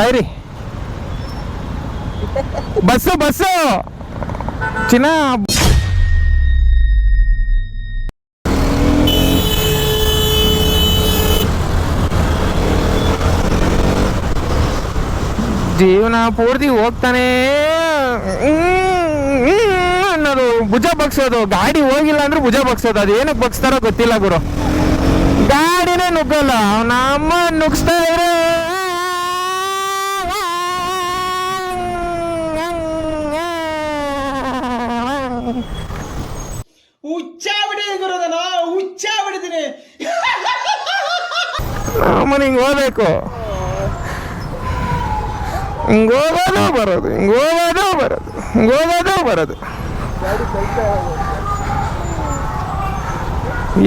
ಸಾಯ್ರಿ bus ಚಿನ್ನ. ಜೀವನ ಪೂರ್ತಿ ಹೋಗ್ತಾನೆ ಅನ್ನೋದು, ಭುಜ ಬಗ್ಸೋದು. ಗಾಡಿ ಹೋಗಿಲ್ಲ ಅಂದ್ರೆ ಭುಜ ಬಗ್ಸೋದು. ಅದು ಏನಕ್ಕೆ ಬಗ್ಸ್ತಾರೋ ಗೊತ್ತಿಲ್ಲ ಗುರು. ಗಾಡಿನೇ ನುಗ್ಗಲ್ಲ, ನಮ್ಮ ನುಗ್ಸ್ತಾ ಇದ್ರೆ ಹುಚ್ಚ ಬಿಡಿದೀನಿ ಗುರುದನ, ಹುಚ್ಚ ಬಿಡಿದೀನಿ. ನಮ್ಮನ್ನ ಹಿಂಗೆ ಹೋಗ್ಬೇಕು, ಹಿಂಗೆ ಹೋಗೋದು ಬರೋದು, ಹಿಂಗೆ ಹೋಗೋದು ಬರೋದು, ಹಿಂಗೆ ಹೋಗೋದು ಬರೋದು.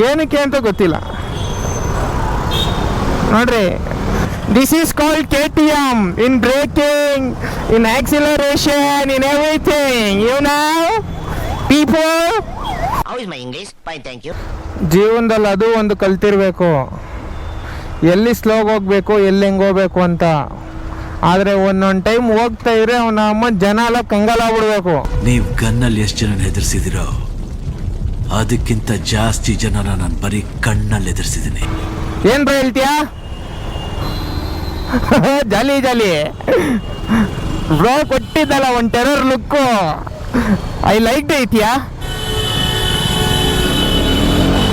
ಏನಕ್ಕೆ ಅಂತ ಗೊತ್ತಿಲ್ಲ ನೋಡ್ರಿ. This is called KTM in braking, in acceleration, in everything, you know people. How is my English? Fine, thank you. ಜೀವನದಲ್ಲಿ ಅದು ಒಂದು ಕಲ್ತಿರ್ಬೇಕು, ಎಲ್ಲಿ ಸ್ಲೋಗಿ ಹೋಗ್ಬೇಕು, ಎಲ್ಲಿ ಹೆಂಗೆ ಹೋಗ್ಬೇಕು ಅಂತ. ಆದರೆ ಒಂದೊಂದು ಟೈಮ್ ಹೋಗ್ತಾ ಇದ್ರೆ ಅವನ ಅಮ್ಮ ಜನ ಎಲ್ಲ ಕಂಗಾಲಾಗ್ಬಿಡ್ಬೇಕು. ನೀವು ಗನ್ನಲ್ಲಿ ಎಷ್ಟು ಜನ ಹೆದರ್ಸಿದಿರೋ ಅದಕ್ಕಿಂತ ಜಾಸ್ತಿ ಜನನ ನಾನು ಬರೀ ಕಣ್ಣಲ್ಲಿ ಹೆದರ್ಸಿದ್ದೀನಿ. ಏನ್ ಬೈ ಹೇಳ್ತೀಯಾ? ಜಾಲಿ ಬ್ರೋ ಕೊಟ್ಟಿದ್ದಲ್ಲ ಒಂದು ಟೆರರ್ ಲುಕ್ಕು, ಐ ಲೈಕ್ ಐತಿಯಾ.